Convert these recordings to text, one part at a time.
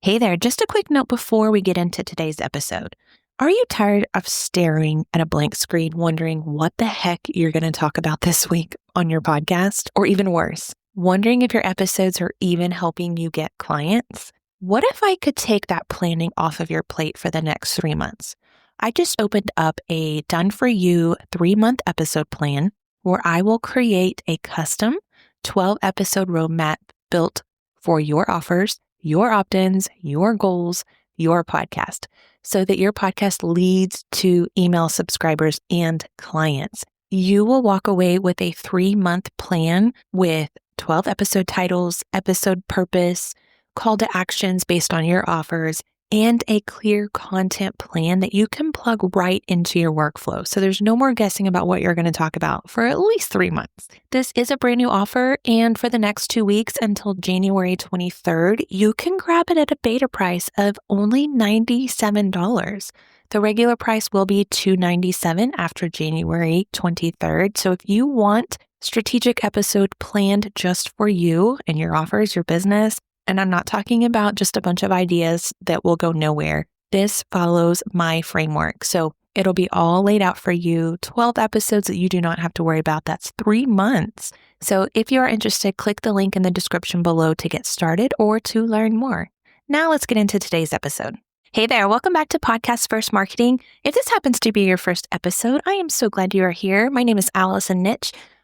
Hey there, just a quick note before we get into today's episode. Are you tired of staring at a blank screen, wondering what the heck you're going to talk about this week on your podcast? Or even worse, wondering if your episodes are even helping you get clients? What if I could take that planning off of your plate for the next 3 months? I just opened up a done-for-you 3-month episode plan where I will create a custom 12-episode roadmap built for your offers, your opt-ins, your goals, your podcast, so that your podcast leads to email subscribers and clients. You will walk away with a 3-month plan with 12 episode titles, episode purpose, call to actions based on your offers, and a clear content plan that you can plug right into your workflow. So there's no more guessing about what you're going to talk about for at least 3 months. This is a brand new offer, and for the next 2 weeks until January 23rd, you can grab it at a beta price of only $97. The regular price will be $297 after January 23rd. So if you want strategic episode planned just for you and your offers, your business, and I'm not talking about just a bunch of ideas that will go nowhere. This follows my framework. So it'll be all laid out for you, 12 episodes that you do not have to worry about. That's 3 months. So if you are interested, click the link in the description below to get started or to learn more. Now let's get into today's episode. Hey there, welcome back to Podcast First Marketing. If this happens to be your first episode, I am so glad you are here. My name is Allison.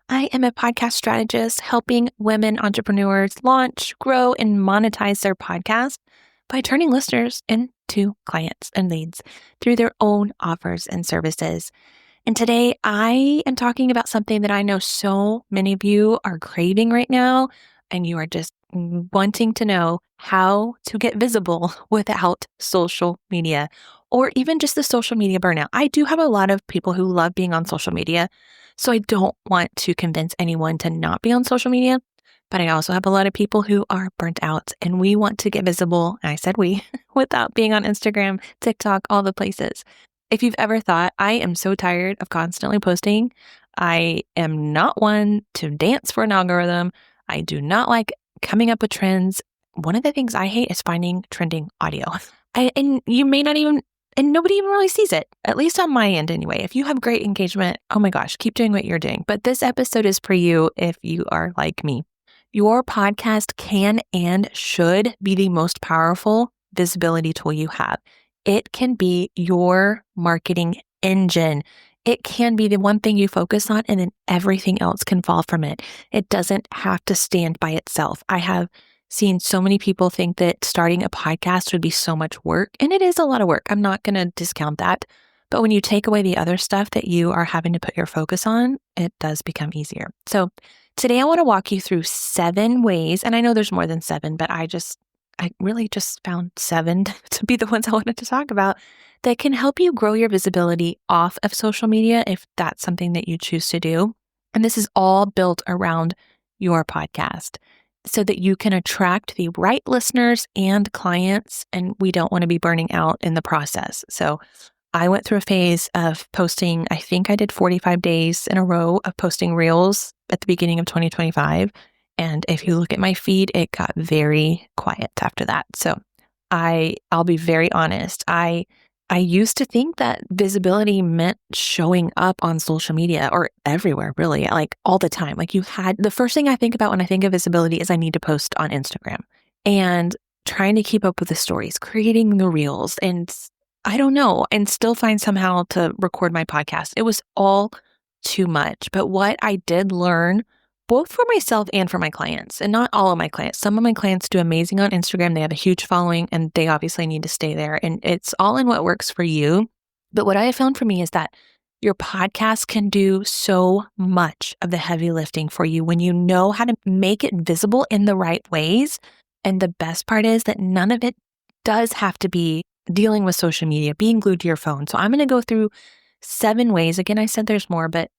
I am a podcast strategist helping women entrepreneurs launch, grow, and monetize their podcast by turning listeners into clients and leads through their own offers and services. And today I am talking about something that I know so many of you are craving right now, and you are just wanting to know how to get visible without social media or even just the social media burnout. I do have a lot of people who love being on social media, so I don't want to convince anyone to not be on social media, but I also have a lot of people who are burnt out and we want to get visible, and I said we, without being on Instagram, TikTok, all the places. If you've ever thought, I am so tired of constantly posting, I am not one to dance for an algorithm, I do not like coming up with trends. One of the things I hate is finding trending audio. And you may not even, and nobody even really sees it, at least on my end anyway. If you have great engagement, oh my gosh, keep doing what you're doing. But this episode is for you if you are like me. Your podcast can and should be the most powerful visibility tool you have. It can be your marketing engine. It can be the one thing you focus on, and then everything else can fall from it. It doesn't have to stand by itself. I have seen so many people think that starting a podcast would be so much work, and it is a lot of work. I'm not going to discount that. But when you take away the other stuff that you are having to put your focus on, it does become easier. So today I want to walk you through 7 ways, and I know there's more than 7, but I really just found 7 to be the ones I wanted to talk about that can help you grow your visibility off of social media if that's something that you choose to do. And this is all built around your podcast so that you can attract the right listeners and clients, and we don't want to be burning out in the process. So I went through a phase of posting, I think I did 45 days in a row of posting reels at the beginning of 2025. And if you look at my feed, it got very quiet after that. So I'll be very honest. I used to think that visibility meant showing up on social media or everywhere, really, like all the time. Like the first thing I think about when I think of visibility is I need to post on Instagram and trying to keep up with the stories, creating the reels, and I don't know, and still find somehow to record my podcast. It was all too much. But what I did learn, both for myself and for my clients, and not all of my clients. Some of my clients do amazing on Instagram. They have a huge following and they obviously need to stay there. And it's all in what works for you. But what I have found for me is that your podcast can do so much of the heavy lifting for you when you know how to make it visible in the right ways. And the best part is that none of it does have to be dealing with social media, being glued to your phone. So I'm going to go through 7 ways. Again, I said there's more, but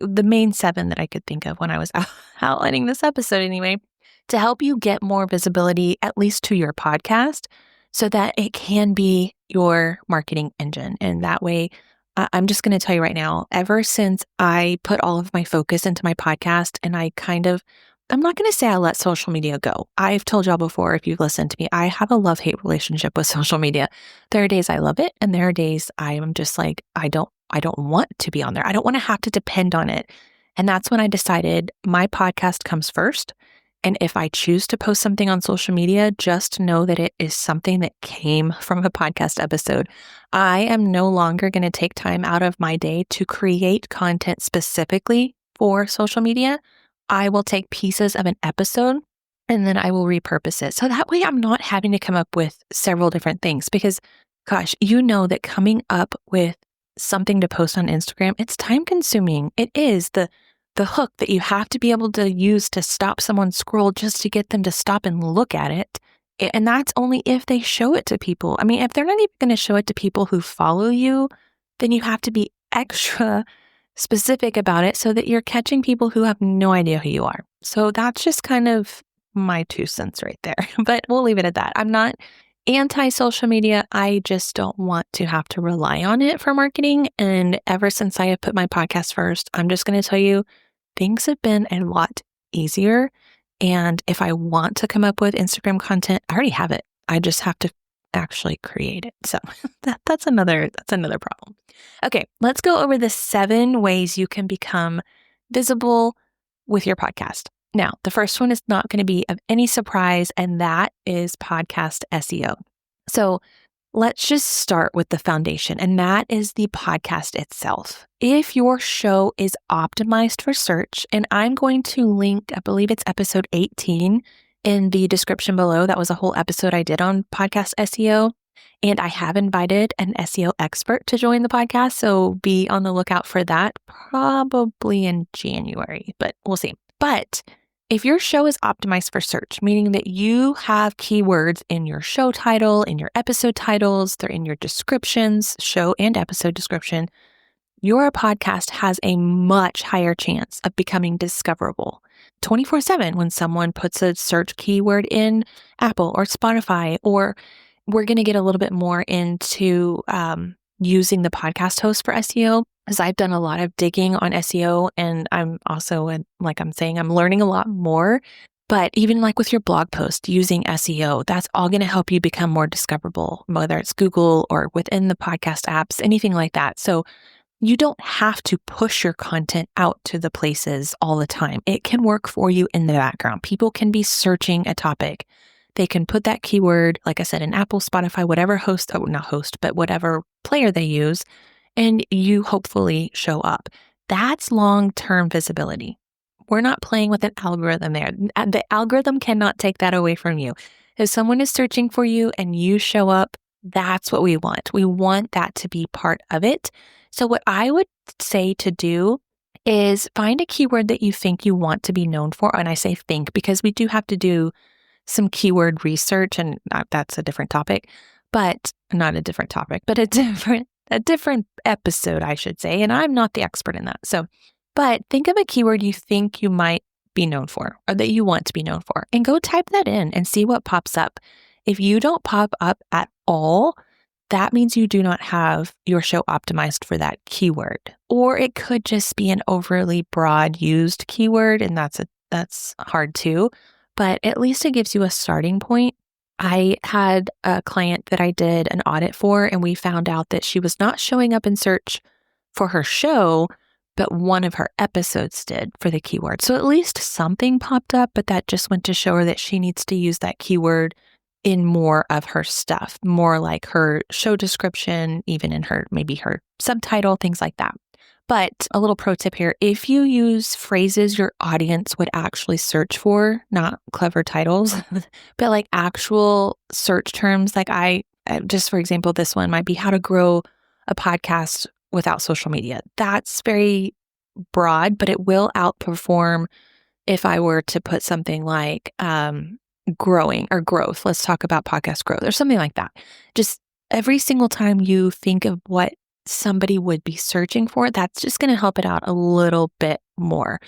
the main 7 that I could think of when I was outlining this episode anyway, to help you get more visibility, at least to your podcast, so that it can be your marketing engine. And that way, I'm just going to tell you right now, ever since I put all of my focus into my podcast and I kind of I'm not going to say I let social media go. I've told y'all before, if you've listened to me, I have a love-hate relationship with social media. There are days I love it, and there are days I am just like, I don't want to be on there. I don't want to have to depend on it. And that's when I decided my podcast comes first. And if I choose to post something on social media, just know that it is something that came from a podcast episode. I am no longer going to take time out of my day to create content specifically for social media. I will take pieces of an episode and then I will repurpose it. So that way I'm not having to come up with several different things because, gosh, you know that coming up with something to post on Instagram, it's time consuming. It is the hook that you have to be able to use to stop someone's scroll just to get them to stop and look at it. And that's only if they show it to people. I mean, if they're not even going to show it to people who follow you, then you have to be extra specific about it so that you're catching people who have no idea who you are. So that's just kind of my 2 cents right there. But we'll leave it at that. I'm not anti-social media. I just don't want to have to rely on it for marketing. And ever since I have put my podcast first, I'm just going to tell you, things have been a lot easier. And if I want to come up with Instagram content, I already have it. I just have to actually create it. So that's another problem. Okay, let's go over the 7 ways you can become visible with your podcast. Now, the first one is not going to be of any surprise, and that is podcast SEO. So let's just start with the foundation, and that is the podcast itself. If your show is optimized for search, and I'm going to link, I believe it's episode 18 in the description below. That was a whole episode I did on podcast SEO. And I have invited an SEO expert to join the podcast. So be on the lookout for that probably in January, but we'll see. But if your show is optimized for search, meaning that you have keywords in your show title, in your episode titles, they're in your descriptions, show and episode description, your podcast has a much higher chance of becoming discoverable 24/7 when someone puts a search keyword in Apple or Spotify. Or we're going to get a little bit more into using the podcast host for SEO, as I've done a lot of digging on SEO, and I'm also, like I'm saying, I'm learning a lot more. But even like with your blog post using SEO, that's all going to help you become more discoverable, whether it's Google or within the podcast apps, anything like that. So you don't have to push your content out to the places all the time. It can work for you in the background. People can be searching a topic. They can put that keyword, like I said, in Apple, Spotify, whatever whatever player they use, and you hopefully show up. That's long-term visibility. We're not playing with an algorithm there. The algorithm cannot take that away from you. If someone is searching for you and you show up, that's what we want. We want that to be part of it. So what I would say to do is find a keyword that you think you want to be known for. And I say think because we do have to do some keyword research, and that's a different topic, but not a different topic, but a different episode, I should say. And I'm not the expert in that. So, but think of a keyword you think you might be known for or that you want to be known for, and go type that in and see what pops up. If you don't pop up at all, that means you do not have your show optimized for that keyword. Or it could just be an overly broad used keyword, and that's hard too. But at least it gives you a starting point. I had a client that I did an audit for, and we found out that she was not showing up in search for her show, but one of her episodes did for the keyword. So at least something popped up, but that just went to show her that she needs to use that keyword in more of her stuff, more like her show description, even in maybe her subtitle, things like that. But a little pro tip here, if you use phrases your audience would actually search for, not clever titles, but like actual search terms, like just for example, this one might be how to grow a podcast without social media. That's very broad, but it will outperform if I were to put something like growing or growth. Let's talk about podcast growth or something like that. Just every single time you think of what somebody would be searching for, that's just going to help it out a little bit more.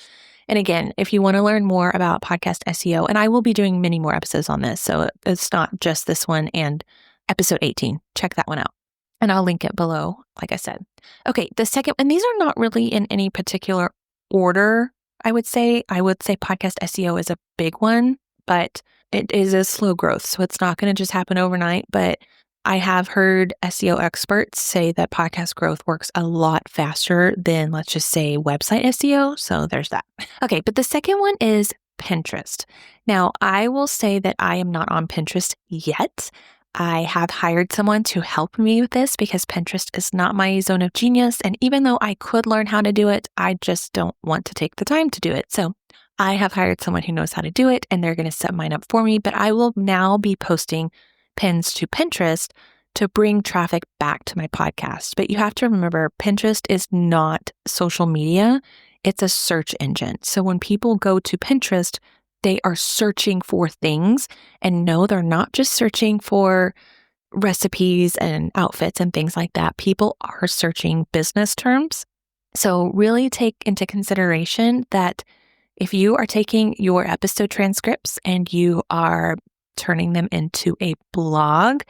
And again, if you want to learn more about podcast SEO, and I will be doing many more episodes on this, so it's not just this one and episode 18. Check that one out. And I'll link it below, like I said. Okay, the second, and these are not really in any particular order I would say podcast SEO is a big one, but it is a slow growth. So it's not going to just happen overnight. But I have heard SEO experts say that podcast growth works a lot faster than, let's just say, website SEO. So there's that. Okay. But the second one is Pinterest. Now, I will say that I am not on Pinterest yet. I have hired someone to help me with this because Pinterest is not my zone of genius. And even though I could learn how to do it, I just don't want to take the time to do it. So I have hired someone who knows how to do it, and they're going to set mine up for me. But I will now be posting pins to Pinterest to bring traffic back to my podcast. But you have to remember, Pinterest is not social media. It's a search engine. So when people go to Pinterest, they are searching for things. And no, they're not just searching for recipes and outfits and things like that. People are searching business terms. So really take into consideration that if you are taking your episode transcripts and you are turning them into a blog,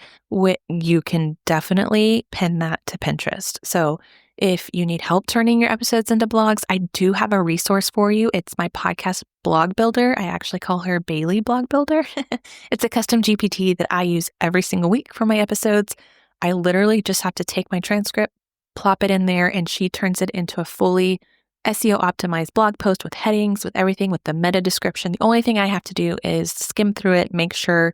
you can definitely pin that to Pinterest. So if you need help turning your episodes into blogs, I do have a resource for you. It's my podcast blog builder. I actually call her Bailey Blog Builder. It's a custom GPT that I use every single week for my episodes. I literally just have to take my transcript, plop it in there, and she turns it into a fully SEO optimized blog post with headings, with everything, with the meta description. The only thing I have to do is skim through it, make sure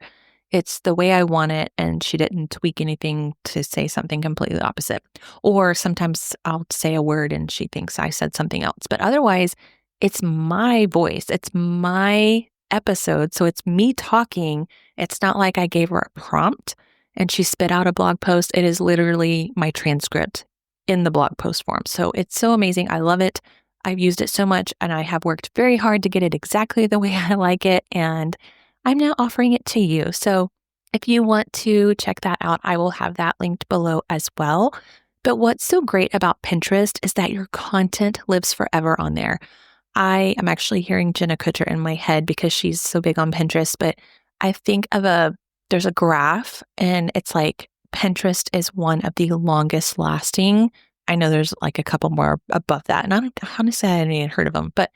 it's the way I want it, and she didn't tweak anything to say something completely opposite. Or sometimes I'll say a word and she thinks I said something else. But otherwise, it's my voice. It's my episode. So it's me talking. It's not like I gave her a prompt and she spit out a blog post. It is literally my transcript in the blog post form. So it's so amazing. I love it. I've used it so much and I have worked very hard to get it exactly the way I like it. And I'm now offering it to you. So if you want to check that out, I will have that linked below as well. But what's so great about Pinterest is that your content lives forever on there. I am actually hearing Jenna Kutcher in my head because she's so big on Pinterest, but I think there's a graph and it's like Pinterest is one of the longest lasting. I know there's like a couple more above that. And honestly, I hadn't even heard of them, but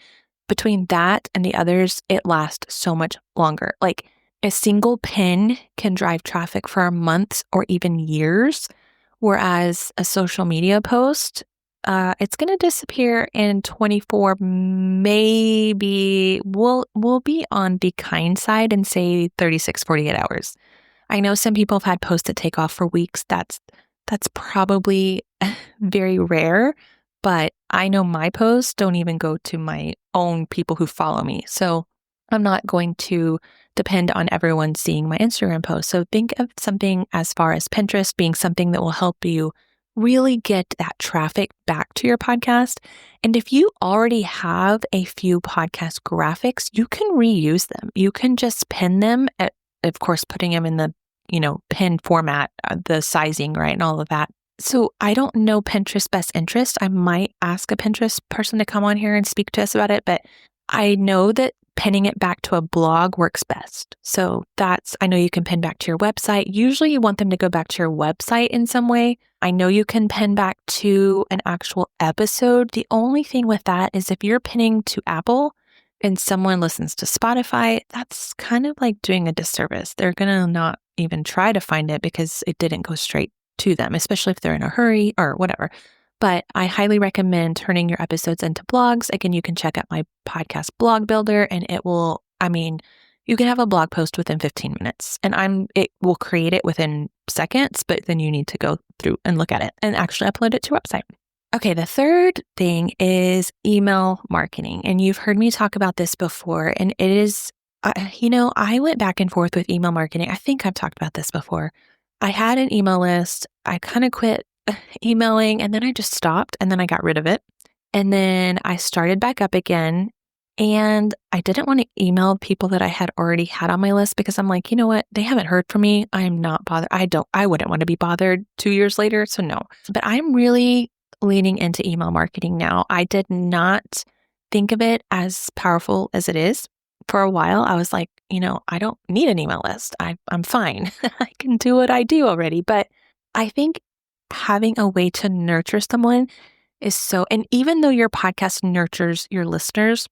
between that and the others, it lasts so much longer. Like a single pin can drive traffic for months or even years, whereas a social media post, it's going to disappear in 24, maybe we'll be on the kind side and say 36, 48 hours. I know some people have had posts that take off for weeks. That's probably very rare, but I know my posts don't even go to my own people who follow me. So I'm not going to depend on everyone seeing my Instagram post. So think of something as far as Pinterest being something that will help you really get that traffic back to your podcast. And if you already have a few podcast graphics, you can reuse them. You can just pin them at, of course, putting them in the pin format, the sizing, right, and all of that. So I don't know Pinterest best interest. I might ask a Pinterest person to come on here and speak to us about it, but I know that pinning it back to a blog works best. So I know you can pin back to your website. Usually you want them to go back to your website in some way. I know you can pin back to an actual episode. The only thing with that is if you're pinning to Apple and someone listens to Spotify, that's kind of like doing a disservice. They're going to not even try to find it because it didn't go straight to them, especially if they're in a hurry or whatever. But I highly recommend turning your episodes into blogs. Again, you can check out my podcast blog builder and you can have a blog post within 15 minutes and it will create it within seconds, but then you need to go through and look at it and actually upload it to your website. Okay, the third thing is email marketing. And you've heard me talk about this before, and it is, I went back and forth with email marketing. I think I've talked about this before. I had an email list. I kind of quit emailing and then I just stopped and then I got rid of it. And then I started back up again and I didn't want to email people that I had already had on my list because I'm like, you know what? They haven't heard from me. I am not bothered. I wouldn't want to be bothered 2 years later. So no, but I'm really leaning into email marketing now. I did not think of it as powerful as it is. For a while, I was like, I don't need an email list. I'm fine. I can do what I do already. But I think having a way to nurture someone is and even though your podcast nurtures your listeners,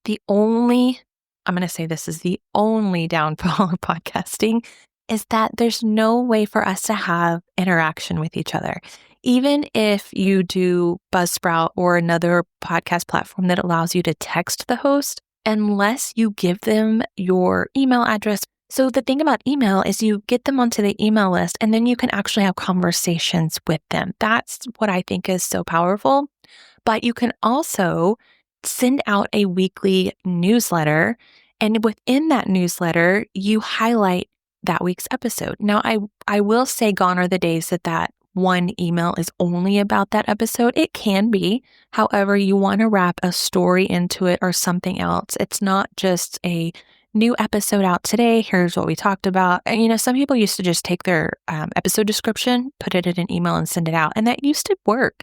I'm going to say this is the only downfall of podcasting is that there's no way for us to have interaction with each other. Even if you do Buzzsprout or another podcast platform that allows you to text the host, unless you give them your email address. So the thing about email is you get them onto the email list and then you can actually have conversations with them. That's what I think is so powerful. But you can also send out a weekly newsletter. And within that newsletter, you highlight that week's episode. Now, I will say gone are the days that one email is only about that episode. It can be. However, you want to wrap a story into it or something else. It's not just a new episode out today. Here's what we talked about. And, some people used to just take their episode description, put it in an email and send it out. And that used to work,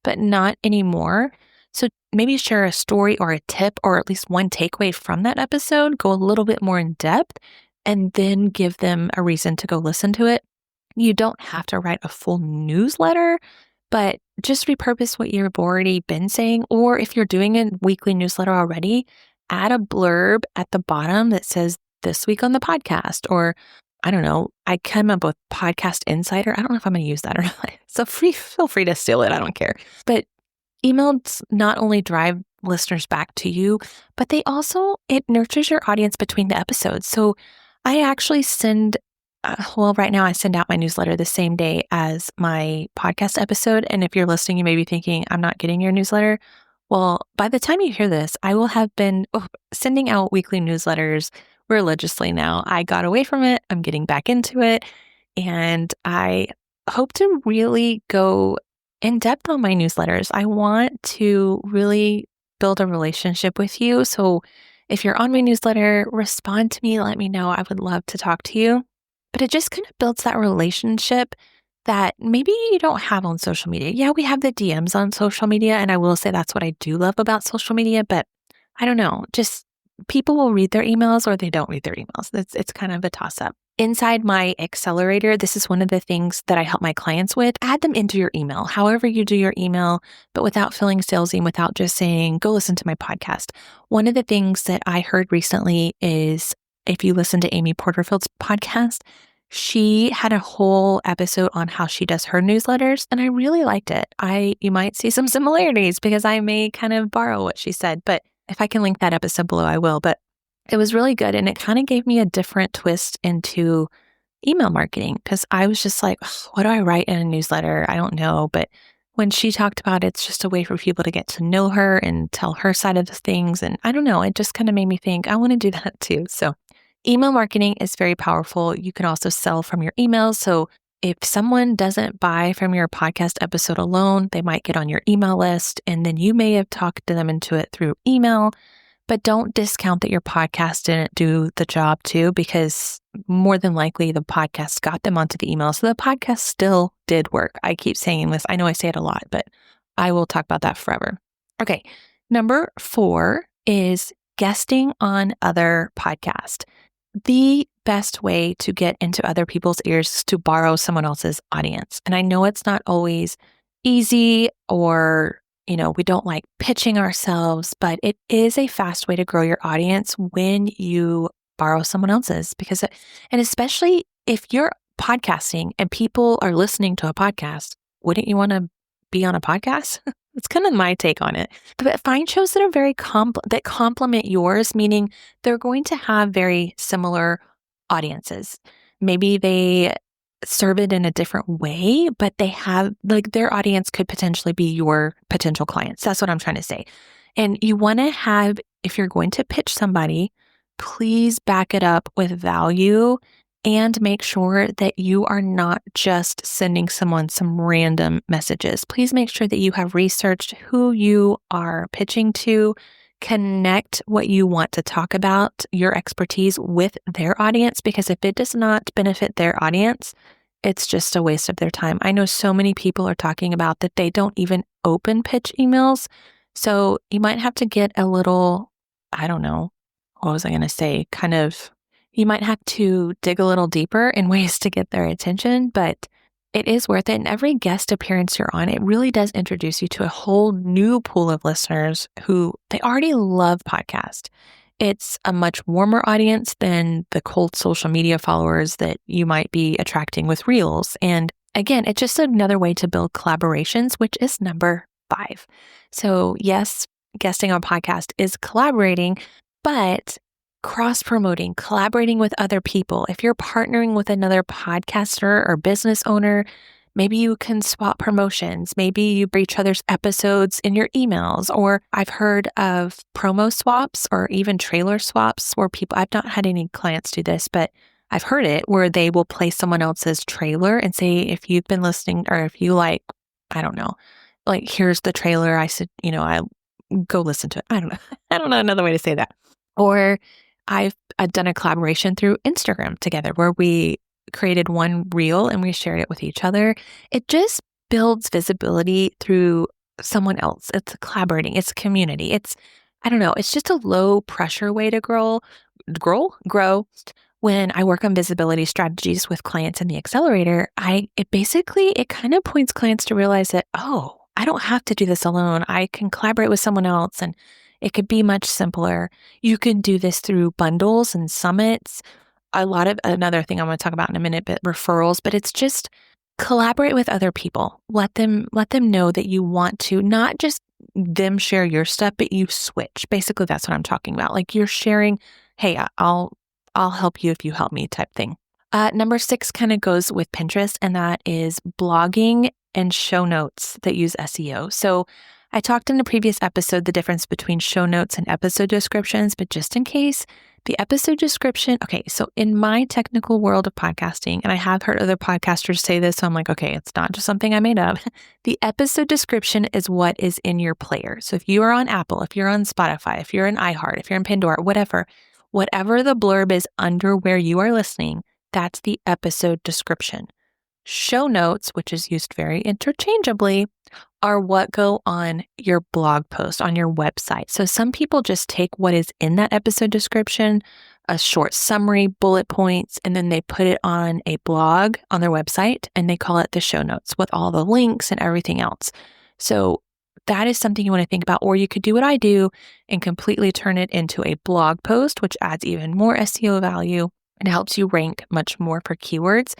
but not anymore. So maybe share a story or a tip or at least one takeaway from that episode, go a little bit more in depth, and then give them a reason to go listen to it. You don't have to write a full newsletter, but just repurpose what you've already been saying. Or if you're doing a weekly newsletter already, add a blurb at the bottom that says this week on the podcast, or I don't know, I come up with Podcast Insider. I don't know if I'm going to use that or not. So feel free to steal it. I don't care. But emails not only drive listeners back to you, but it nurtures your audience between the episodes. So I actually right now I send out my newsletter the same day as my podcast episode. And if you're listening, you may be thinking, I'm not getting your newsletter. Well, by the time you hear this, I will have been sending out weekly newsletters religiously now. I got away from it. I'm getting back into it. And I hope to really go in depth on my newsletters. I want to really build a relationship with you. So if you're on my newsletter, respond to me, let me know. I would love to talk to you. But it just kind of builds that relationship that maybe you don't have on social media. Yeah, we have the DMs on social media, and I will say that's what I do love about social media, but I don't know, just people will read their emails or they don't read their emails. It's kind of a toss-up. Inside my accelerator, this is one of the things that I help my clients with. Add them into your email, however you do your email, but without feeling salesy and without just saying, go listen to my podcast. One of the things that I heard recently is if you listen to Amy Porterfield's podcast, she had a whole episode on how she does her newsletters, and I really liked it. You might see some similarities because I may kind of borrow what she said, but if I can link that episode below, I will. But it was really good, and it kind of gave me a different twist into email marketing because I was just like, what do I write in a newsletter? I don't know. But when she talked about it, it's just a way for people to get to know her and tell her side of the things. And I don't know, it just kind of made me think I want to do that too. So email marketing is very powerful. You can also sell from your emails. So if someone doesn't buy from your podcast episode alone, they might get on your email list, and then you may have talked them into it through email. But don't discount that your podcast didn't do the job too, because more than likely the podcast got them onto the email. So the podcast still did work. I keep saying this. I know I say it a lot, but I will talk about that forever. Okay. Number 4 is guesting on other podcasts. The best way to get into other people's ears is to borrow someone else's audience. And I know it's not always easy or we don't like pitching ourselves, but it is a fast way to grow your audience when you borrow someone else's and especially if you're podcasting and people are listening to a podcast, wouldn't you want to be on a podcast? It's kind of my take on it. But find shows that are very that complement yours, meaning they're going to have very similar audiences. Maybe they serve it in a different way, but they have their audience could potentially be your potential clients. That's what I'm trying to say. And you want to have, if you're going to pitch somebody, please back it up with value and make sure that you are not just sending someone some random messages. Please make sure that you have researched who you are pitching to, connect what you want to talk about, your expertise with their audience, because if it does not benefit their audience, it's just a waste of their time. I know so many people are talking about that they don't even open pitch emails. So you might have to get a little, I don't know, what was I going to say? You might have to dig a little deeper in ways to get their attention, but It is worth it. And every guest appearance you're on, it really does introduce you to a whole new pool of listeners who they already love podcast. It's a much warmer audience than the cold social media followers that you might be attracting with Reels. And again, it's just another way to build collaborations, which is number 5. So yes, guesting on podcast is collaborating, but cross-promoting, collaborating with other people. If you're partnering with another podcaster or business owner, maybe you can swap promotions. Maybe you bring each other's episodes in your emails. Or I've heard of promo swaps or even trailer swaps where I've not had any clients do this, but I've heard it where they will play someone else's trailer and say, if you've been listening or if you like, I don't know, like, here's the trailer. I said, I go listen to it. I don't know. I don't know another way to say that. Or I've done a collaboration through Instagram together where we created one reel and we shared it with each other. It just builds visibility through someone else. It's collaborating. It's community. I don't know. It's just a low pressure way to grow. When I work on visibility strategies with clients in the accelerator, it kind of points clients to realize that, oh, I don't have to do this alone. I can collaborate with someone else and it could be much simpler. You can do this through bundles and summits. Another thing I'm going to talk about in a minute, but referrals, but it's just collaborate with other people. Let them know that you want to not just them share your stuff, but you switch. Basically, that's what I'm talking about. Like you're sharing, hey, I'll help you if you help me type thing. Number 6 kind of goes with Pinterest, and that is blogging and show notes that use SEO. So I talked in a previous episode the difference between show notes and episode descriptions, but just in case, the episode description, okay, so in my technical world of podcasting, and I have heard other podcasters say this, so I'm like, okay, it's not just something I made up. The episode description is what is in your player. So if you are on Apple, if you're on Spotify, if you're in iHeart, if you're in Pandora, whatever the blurb is under where you are listening, that's the episode description. Show notes, which is used very interchangeably, are what go on your blog post, on your website. So some people just take what is in that episode description, a short summary, bullet points, and then they put it on a blog on their website and they call it the show notes with all the links and everything else. So that is something you want to think about. Or you could do what I do and completely turn it into a blog post, which adds even more SEO value and helps you rank much more for keywords.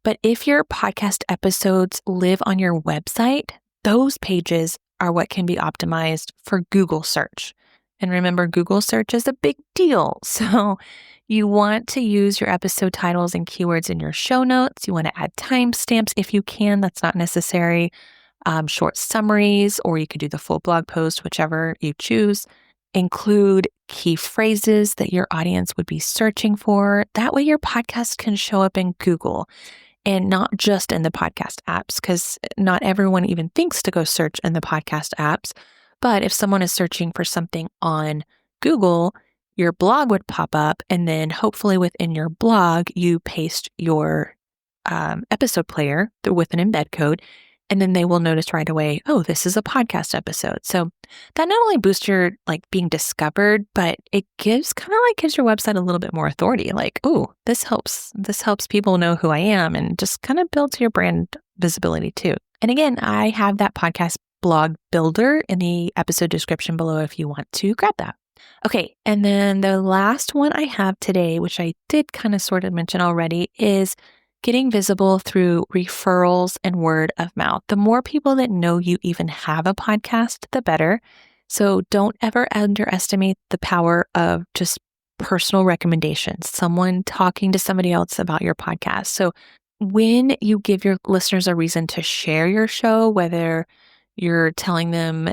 But if your podcast episodes live on your website, those pages are what can be optimized for Google search. And remember, Google search is a big deal. So you want to use your episode titles and keywords in your show notes. You want to add timestamps if you can. That's not necessary. Short summaries, or you could do the full blog post, whichever you choose. Include key phrases that your audience would be searching for. That way your podcast can show up in Google. And not just in the podcast apps, because not everyone even thinks to go search in the podcast apps. But if someone is searching for something on Google, your blog would pop up. And then hopefully within your blog, you paste your episode player with an embed code. And then they will notice right away, oh, this is a podcast episode. So that not only boosts your being discovered, but it gives your website a little bit more authority. Like, oh, this helps people know who I am, and just kind of builds your brand visibility too. And again, I have that podcast blog builder in the episode description below if you want to grab that. Okay, and then the last one I have today, which I did kind of sort of mention already, is getting visible through referrals and word of mouth. The more people that know you even have a podcast, the better. So don't ever underestimate the power of just personal recommendations, someone talking to somebody else about your podcast. So when you give your listeners a reason to share your show, whether you're telling them,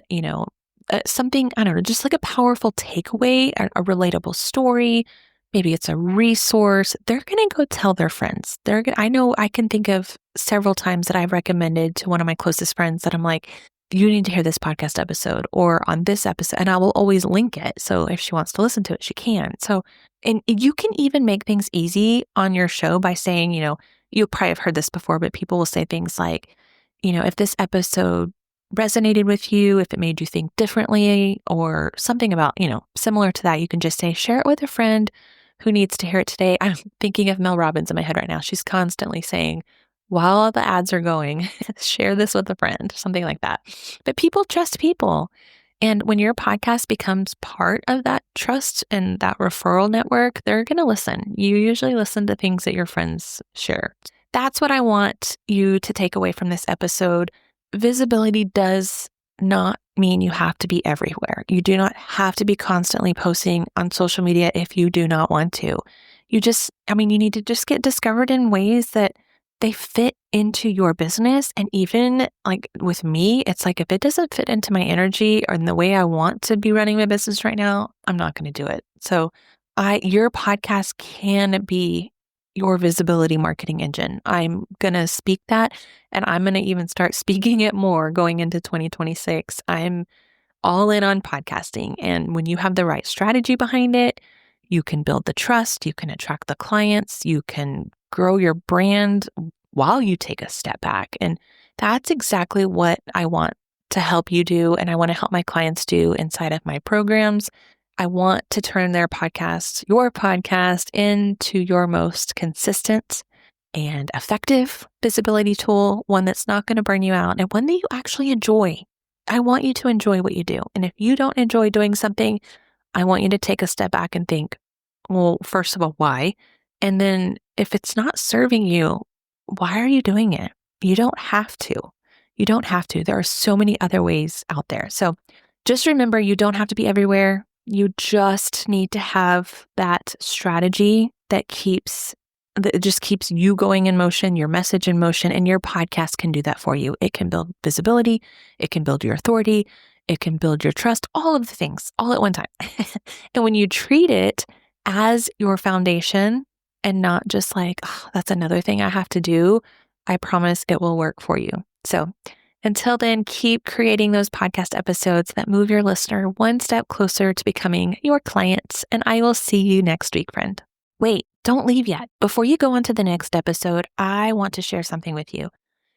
something, I don't know, just like a powerful takeaway, a relatable story, maybe it's a resource, they're going to go tell their friends. I know I can think of several times that I've recommended to one of my closest friends that I'm like, you need to hear this podcast episode or on this episode, and I will always link it. So if she wants to listen to it, she can. So, and you can even make things easy on your show by saying, you probably have heard this before, but people will say things like, if this episode resonated with you, if it made you think differently or something about, similar to that, you can just say, share it with a friend who needs to hear it today. I'm thinking of Mel Robbins in my head right now. She's constantly saying, while the ads are going, share this with a friend, something like that. But people trust people. And when your podcast becomes part of that trust and that referral network, they're going to listen. You usually listen to things that your friends share. That's what I want you to take away from this episode. Visibility does not mean you have to be everywhere. You do not have to be constantly posting on social media if you do not want to. You need to just get discovered in ways that they fit into your business. And even like with me, it's like, if it doesn't fit into my energy or in the way I want to be running my business right now, I'm not going to do it. So your podcast can be your visibility marketing engine. I'm going to speak that, and I'm going to even start speaking it more going into 2026. I'm all in on podcasting. And when you have the right strategy behind it, you can build the trust, you can attract the clients, you can grow your brand while you take a step back. And that's exactly what I want to help you do. And I want to help my clients do inside of my programs. I want to turn your podcast, into your most consistent and effective visibility tool, one that's not going to burn you out and one that you actually enjoy. I want you to enjoy what you do. And if you don't enjoy doing something, I want you to take a step back and think, well, first of all, why? And then if it's not serving you, why are you doing it? You don't have to. You don't have to. There are so many other ways out there. So just remember, you don't have to be everywhere. You just need to have that strategy that just keeps you going in motion, your message in motion, and your podcast can do that for you. It can build visibility. It can build your authority. It can build your trust, all of the things all at one time. And when you treat it as your foundation and not just like, oh, that's another thing I have to do, I promise it will work for you. So until then, keep creating those podcast episodes that move your listener one step closer to becoming your clients. And I will see you next week, friend. Wait, don't leave yet. Before you go on to the next episode, I want to share something with you.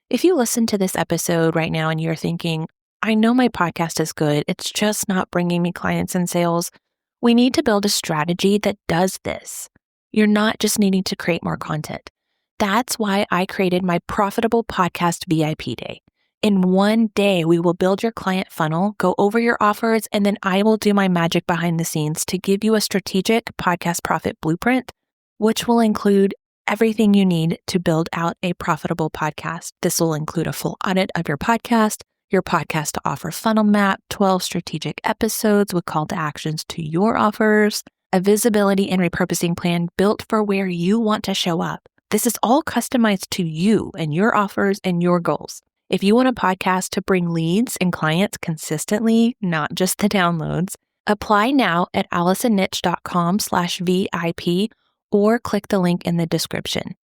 If you listen to this episode right now and you're thinking, I know my podcast is good, it's just not bringing me clients and sales, we need to build a strategy that does this. You're not just needing to create more content. That's why I created my Profitable Podcast VIP Day. In one day, we will build your client funnel, go over your offers, and then I will do my magic behind the scenes to give you a strategic podcast profit blueprint, which will include everything you need to build out a profitable podcast. This will include a full audit of your podcast to offer funnel map, 12 strategic episodes with call to actions to your offers, a visibility and repurposing plan built for where you want to show up. This is all customized to you and your offers and your goals. If you want a podcast to bring leads and clients consistently, not just the downloads, apply now at allisonnitch.com/VIP or click the link in the description.